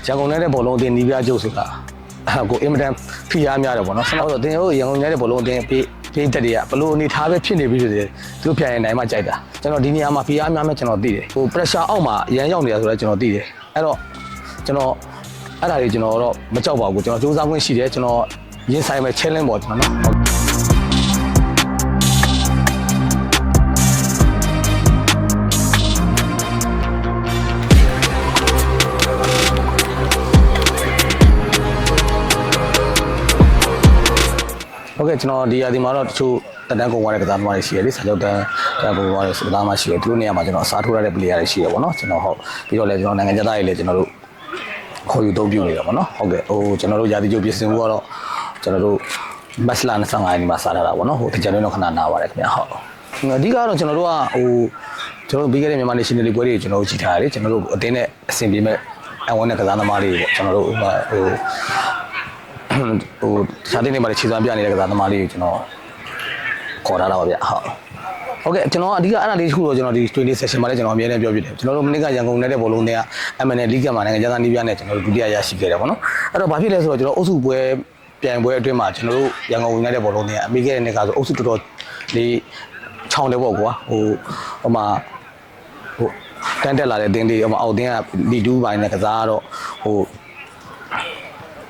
ရန်ကုန်နဲ့ဘောလုံးအသင်းနီးပြကျုပ်ဆိုတာကိုအင်မတန်ဖိအားများတယ်ပေါ့နော်ဆန္ဒတော့တင်တို့ရန်ကုန်နဲ့ဘောလုံးအသင်းပေးတက်တွေကဘလို့အနေထားပဲဖြစ်နေပြီဆိုတယ်သူတို့ပြန်ရင်နိုင်မှကြိုက်တာကျွန်တော်ဒီနေရာမှာဖိအားများမဲ့ကျွန်တော်သိတယ်ဟို pressure အောက်မှာရန်ရောက်နေတာဆိုတော့ကျွန်တော်သိတယ်အဲ့တော့ကျွန်တော်အဲ့ဒါတွေကျွန်တော်တော့မကြောက်ပါဘူးကျွန်တော်စူးစမ်းခွင့်ရှိတယ်ကျွန်တော်ရင်ဆိုင်မဲ့ challenge ပေါ့ကျွန်တော်နော်ဟုတ်ကဲ့ကျွန်တော်ဒီရာသီမှာတော့တချို့တက်တန်းကုန်သွားတဲ့ကစားသမားတွေရှိတယ်လေစာချုပ်တန်းကုန်သွားတဲ့ကစားသမားရှိတယ်သူတို့နေရာမှာကျွန်တော်အစားထိုးရတဲ့ player တွေရှိတယ်ပေါ့နော်ကျွန်တော်ဟုတ်ပြီးတော့လည်းကျွန်တော်နိုင်ငံခြားသားတွေလည်းကျွန်တော်တို့ခေါ်ယူသုံးပြုနေတယ်ပေါ့နော်ဟုတ်ကဲ့ဟိုကျွန်တော်တို့ရာသီကျုပ်ပြင်ဆင်မှုကတော့ကျွန်တော်တို့မက်စလာ25ရက်နေ့မှာစားထားတာပေါ့နော်ဟိုတကြံတွင်းတော့ခဏနာပါတယ်ခင်ဗျာဟုတ်အဓိကတော့ကျွန်တော်တို့ကဟိုကျွန်တော်တို့ပြီးခဲ့တဲ့မြန်မာ national ပွဲတွေကျွန်တော်တို့ကြည့်ထားရတယ်ကျွန်တော်တို့အတင်းနဲ့အဆင်ပြေမဲ့အဝန်နဲ့ကစားသမားတွေပေါ့ကျွန်တော်တို့ဟိုရှားတဲ့နေမှာခြေစွမ်းပြနေတဲ့ကစားသမားလေးကိုကျွန်တော်ခေါ်ထားတာပါဗျဟုတ်ကဲ့ကျွန်တော်အဓိကအဲ့ဒါလေးတစ်ခုတော့ကျွန်တော်ဒီ training session မှာလည်းကျွန်တော်အများနဲ့ပြောပြတယ်ကျွန်တော်တို့မနေ့ကရန်ကုန်နဲ့တဲ့ဘောလုံးတွေက MNL League မှာနိုင်ငံခြားသားနီးပြနဲ့ကျွန်တော်တို့ဒုတိယရရှိခဲ့တယ်ပေါ့နော်အဲ့တော့ဘာဖြစ်လဲဆိုတော့ကျွန်တော်အုပ်စုပွဲပြိုင်ပွဲအတွင်းမှာကျွန်တော်တို့ရန်ကုန်နဲ့တဲ့ဘောလုံးတွေကအမေခဲ့တဲ့နေ့ကဆိုအုပ်စုတော်တော်လေးချောင်းတယ်ပေါ့ကွာဟိုမှာတန်းတက်လာတဲ့တင်းလေးအောက်တင်းကလီတူးပိုင်းနဲ့ကစားတော့ဟို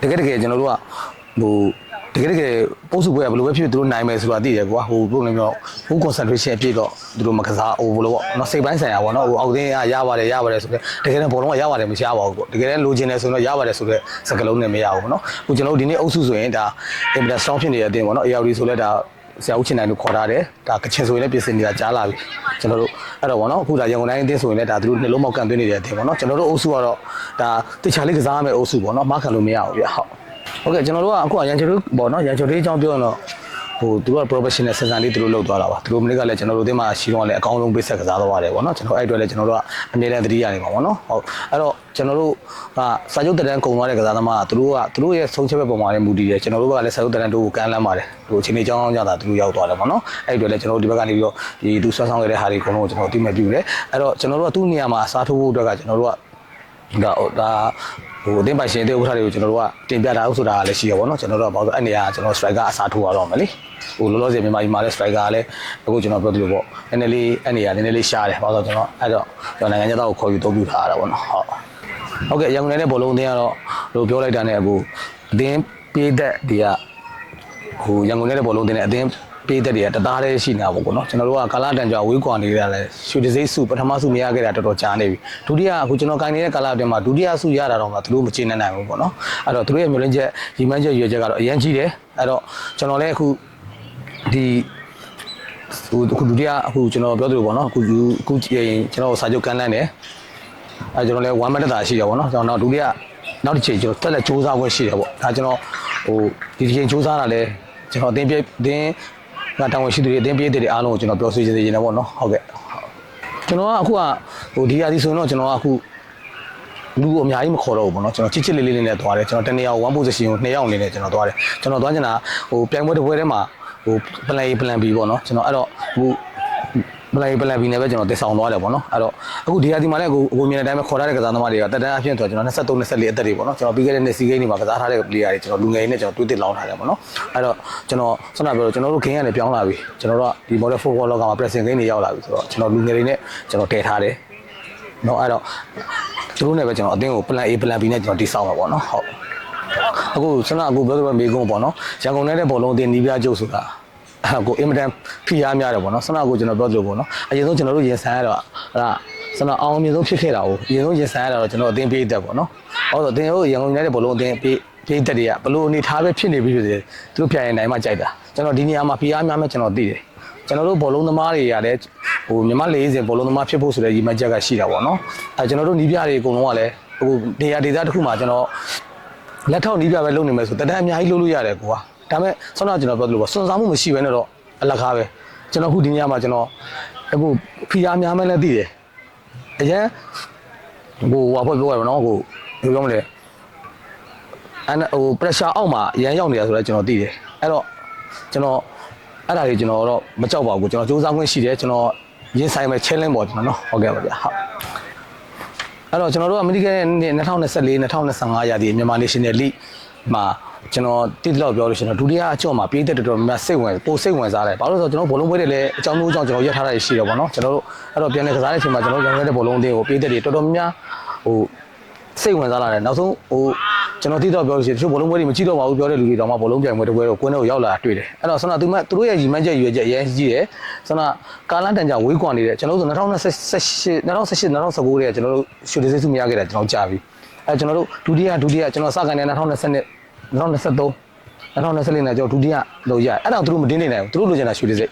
တကယ်ကျွန်တော်တို့ကဟိုတကယ်ပို့စုပွဲကဘယ်လိုပဲဖြစ်သူတို့နိုင်မယ်ဆိုတာသိတယ်ကွာဟိုဘယ်လိုလဲပြောဟို concentration အပြည့်တော့သူတို့မကစားဟိုဘယ်လိုပေါ့နော်စိတ်ပိုင်းဆိုင်ရာပေါ့နော်ဟိုအောက်တင်းကရပါတယ်ဆိုတော့တကယ်ဘောလုံးကရပါတယ်မရပါဘူးပေါ့တကယ်လိုချင်တယ်ဆိုတော့ရပါတယ်ဆိုတော့စကလုံးနဲ့မရဘူးပေါ့နော်ဟိုကျွန်တော်တို့ဒီနေ့အုပ်စုဆိုရင်ဒါ impact strong ဖြစ်နေတဲ့အတင်းပေါ့နော် ARD ဆိုလဲဒါဆရာဦးချင်နိုင်တို့ခေါ်ထားတယ်ဒါကချင်ဆိုရင်လည်းပြင်ဆင်နေတာကြားလာပြီကျွန်တော်တို့အဲ့တော့ဗောနော်အခုဒါရန်ကုန်တိုင်းအသင်းဆိုရင်လည်းဒါသူတို့နှလုံးမောက်ကန်သွင်းနေတဲ့အတင်းဗောနော်ကျွန်တော်တို့အုပ်စုကတော့ဒါတခြားလေးကစားရမယ့်အုပ်စုဗောနော်မခံလို့မရဘူးဗျဟုတ်ကဲ့ကျွန်တော်တို့ကအခုရန်ချူတို့ဗောနော်ရန်ချူတို့အကြောင်းပြောရင်တော့ဟိုသူက professional စံစံလေးသူတို့လုပ်သွားတာပါသူတို့မနေ့ကလည်းကျွန်တော်တို့အသင်းမှာရှိတော့လည်းအကောင်းဆုံးပေးဆက်ကစားသွားပါတယ်ဗောနော်ကျွန်တော်အဲ့အတွက်လည်းကျွန်တော်တို့ကအမြဲတမ်းသတိရနေပါဗောနော်ဟုတ်အဲ့တော့ကျွန်တော်တို့ကစာချုပ်တက်တန်းကုန်သွားတဲ့ကစားသမားကသူတို့ရဲ့ဆုံးဖြတ်ချက်ပုံမှာလည်းမူတည်တယ်ကျွန်တော်တို့ကလည်းစာချုပ်တက်တန်းတို့ကိုကမ်းလှမ်းပါတယ်ဟိုအချိန်ကြီးအကြောင်းကြတာသူတို့ရောက်သွားတယ်ဗောနော်အဲ့အတွက်လည်းကျွန်တော်တို့ဒီဘက်ကနေပြီးတော့ဒီသူဆွမ်းဆောင်ခဲ့တဲ့ဟာတွေအကုန်လုံးကိုကျွန်တော်တိမဲ့ပြုတယ်အဲ့တော့ကျွန်တော်တို့ကသူ့နေရာမှာအစားထိုးဖို့အတွက်ကကျွန်တော်တို့ကဒါဟိုအတင်းပိုင်ရှင်တဲ့ဥက္ကဋ္ဌတွေကိုကျွန်တော်တို့ကတင်ပြတာဟုတ်ဆိုတာလည်းရှိရပါတော့ကျွန်တော်တို့ကဘာလို့အဲ့နေရာကျွန်တော် striker အစားထိုးရတော့မယ်လေဟိုလောလောဆယ်မြန်မာပြည်မှာလည်း striker လည်းအခုကျွန်တော်ပြောသလိုပေါ့နည်းနည်းလေးအဲ့နေရာနည်းနည်းလေးရှားတယ်ဘာလို့ကျွန်တော်အဲ့တော့ကျွန်တော်နိုင်ငံခြားသားကိုခေါ်ယူသုံးပြထားရတာပေါ့နော်ဟုတ်ကဲ့ရန်ကုန်နဲ့ဘောလုံးအသင်းကတော့လို့ပြောလိုက်တာနဲ့အခုအသင်းပြေးသက်တွေကဟိုရန်ကုန်နဲ့ဘောလုံးအသင်းနဲ့အသင်းပေးတဲ့တွေကတသားတည်းရှိနေတာပေါ့ကွနော်ကျွန်တော်တို့ကကာလတန်ကြာဝေးကွာနေကြတာလဲရွှေတစိမ့်စုပထမစုမရခဲ့တာတော်တော်ကြာနေပြီဒုတိယအခုကျွန်တော်ကိုင်နေတဲ့ကာလအတွင်းမှာဒုတိယစုရတာတော့မှသူတို့မချေနိုင်ဘူးပေါ့နော်အဲ့တော့သူတို့ရဲ့မျိုးလင်းချက်ရီမန်းချက်ရွေချက်ကတော့အရင်ကြီးတယ်အဲ့တော့ကျွန်တော်လည်းအခုဒီအခုဒုတိယအခုကျွန်တော်ပြောသလိုပေါ့နော်အခုကျွန်တော်စာချုပ်ကမ်းလှမ်းတယ်အဲ့ကျွန်တော်လည်း1 minute တာရှိတယ်ပေါ့နော်ကျွန်တော်နောက်ဒုတိယနောက်တစ်ချိန်ကျွန်တော်တက်လက်စူးစမ်းခွင့်ရှိတယ်ပေါ့ဒါကျွန်တော်ဟိုဒီချိန်စူးစမ်းတာလဲကျွန်တော်အတင်းငါတောင်းဝင်ရှိသူတွေအတင်းပြေးတဲ့အားလုံးကိုကျွန်တော်ပြောဆွေးချင်နေပေါ့နော်ဟုတ်ကဲ့ကျွန်တော်ကအခုကဟိုဒီရာသီဆိုရင်တော့ကျွန်တော်ကအခုလူအများကြီးမခေါ်တော့ဘူးပေါ့နော်ကျွန်တော်ချစ်ချစ်လေးလေးနဲ့သွားတယ်ကျွန်တော်တနေရာ1 position ကို2ယောက်အနေနဲ့ကျွန်တော်သွားတယ်ကျွန်တော်သွားချင်တာဟိုပြိုင်ပွဲတစ်ပွဲထဲမှာဟို plan B ပေါ့နော်ကျွန်တော်အဲ့တော့ဟိုplan B နဲ့ပဲကျွန်တော်တည်ဆောင်သွားတယ်ပေါ့နော်အဲ့တော့အခုဒီရာသီမှာလည်းအခုမြင်တဲ့အတိုင်းပဲခေါ်ထားတဲ့ကစားသမားတွေကတက်တန်းအဖြစ်ဆိုကျွန်တော်23 24အသက်တွေပေါ့နော်ကျွန်တော်ပြီးခဲ့တဲ့နှစ်စီးကိန်းတွေမှာကစားထားတဲ့ player တွေကျွန်တော်လူငယ်တွေနဲ့ကျွန်တော်တွေးတစ်လောင်းထားတယ်ပေါ့နော်အဲ့တော့ကျွန်တော်ဆန္ဒပြောလို့ကျွန်တော်တို့ဂိမ်းကနေပြောင်းလာပြီကျွန်တော်တို့ကဒီ model football လောကမှာ pressing ဂိမ်းတွေရောက်လာပြီဆိုတော့ကျွန်တော်လူငယ်တွေနဲ့ကျွန်တော်တည်ထားတယ်နော်အဲ့တော့သူတို့နဲ့ပဲကျွန်တော်အတင်းကို plan A plan B နဲ့ကျွန်တော်တည်ဆောက်မှာပေါ့နော်ဟုတ်အခုဆန္ဒအခုပြောတဲ့မေကုန်းပေါ့နော်ရန်ကုန်နဲ့တဲ့ဘောလုံးအတင်းနီးပြကျုပ်ဆိုတာကိုအင်မတန်ဖိအားများတယ်ပေါ့နော်ဆန္ဒကိုကျွန်တော်ပြောသလိုပေါ့နော်အရင်ဆုံးကျွန်တော်တို့ရင်ဆိုင်ရတော့အဲ့ဒါဆန္ဒအောင်မြင်ဆုံးဖြစ်ခဲ့တာကိုအရင်ဆုံးရင်ဆိုင်ရတာတော့ကျွန်တော်အတင်းပြေးတက်ပေါ့နော်ဟုတ်တော့အတင်းတို့ရန်ကုန်နဲ့တဲ့ဘောလုံးအတင်းပြေးတက်တွေကဘလို့အနေထားပဲဖြစ်နေပြီဆိုတယ်သူတို့ပြန်ရင်နိုင်မှကြိုက်တာကျွန်တော်ဒီနေရာမှာဖိအားများမဲ့ကျွန်တော်သိတယ်ကျွန်တော်တို့ဘောလုံးသမားတွေကလည်းဟိုမြန်မာ40ဘောလုံးသမားဖြစ်ဖို့ဆိုတဲ့ရည်မှန်းချက်ကရှိတာပေါ့နော်အဲကျွန်တော်တို့နီးပြတွေအကုန်လုံးကလည်းဟိုနေရာဒေသတစ်ခုမှာကျွန်တော်လက်ထောက်နီးပြပဲလုပ်နေမယ်ဆိုတန်းအများကြီးလုပ်လို့ရတယ်ကွာဒါပေမဲ့ဆောင်းတော့ကျွန်တော်ပြောသလိုပေါ့စွန့်စားမှုမရှိဘဲနဲ့တော့အလကားပဲကျွန်တော်ခုဒီညမှာကျွန်တော်အခုဖိအားများမဲ့လည်းသိတယ်အရင်ဟိုဘာပြောရမလဲနော်ဟိုပြောမလဲအဲ့ဟို pressure အောက်မှာရန်ရောက်နေတာဆိုတော့ကျွန်တော်သိတယ်အဲ့တော့ကျွန်တော်အဲ့ဒါတွေကျွန်တော်တော့မကြောက်ပါဘူးကျွန်တော်စူးစမ်းခွင့်ရှိတယ်ကျွန်တော်ရင်ဆိုင်မဲ့ challenge ပေါ့ကျွန်တော်နော်ဟုတ်ကဲ့ပါဗျာဟုတ် အဲ့တော့ကျွန်တော်တို့အမေရိကန်2024-2025ရာသီမြန်မာ National League မှာကျွန်တော်တိတိလောက်ပြောလို့ရှိရင်ဒုတိယအကျော့မှာပြည်သက်တော်တော်များစိတ်ဝင်စားတယ်ဘာလို့လဲဆိုတော့ကျွန်တော်ဘောလုံးပွဲတွေလည်းအကြောင်းမျိုးကြောင့်ကျွန်တော်ရက်ထားတာရှိတယ်ပေါ့နော်ကျွန်တော်တို့အဲ့တော့ပြန်လည်ကစားတဲ့အချိန်မှာကျွန်တော်ရောင်းရတဲ့ဘောလုံးတွေကိုပြည်သက်တွေတော်တော်များဟိုစိတ်ဝင်စားလာတယ်နောက်ဆုံးကျွန်တော်တိတိလောက်ပြောလို့ရှိရင်တချို့ဘောလုံးပွဲတွေမကြည့်တော့ပါဘူးပြောတဲ့လူတွေတောင်မှဘောလုံးပြိုင်ပွဲတစ်ပွဲတော့ကွင်းထဲကိုရောက်လာတာတွေ့တယ်အဲ့တော့ဆန္ဒသူတို့ရဲ့ရည်မှန်းချက်ရွေးချက်အရင်ကြီးတယ်ဆန္ဒကာလန်တန်ကြဝေးကွာနေတယ်ကျွန်တော်တို့2019တဲ့ကျွန်တော်တို့ရှူတစိစုမရခဲ့တာကျွန်တော်ကြာပြီအဲ့ကျွန်တော်တို့ဒုတိယကျွန်တော်စကန်နေ2020 2023 2024နဲ့ကျွန်တော်ဒုတိယလို့ရအဲ့တော့သူတို့မတင်းနေနိုင်ဘူးသူတို့လိုချင်တာရှူတစိ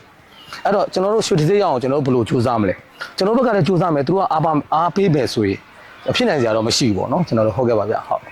အဲ့တော့ကျွန်တော်တို့ရှူတစိရအောင်ကျွန်တော်တို့ဘယ်လိုစူးစမ်းမလဲကျွန်တော်တို့ကလည်းစူးစမ်းမယ်သူတို့ကအားပေးမယ်ဆိုရင်ဖြစ်နိုင်စရာတော့မရှိဘူးပေါ့နော်ကျွန်တော်တို့ဟုတ်ကဲ့ပါဗျဟုတ်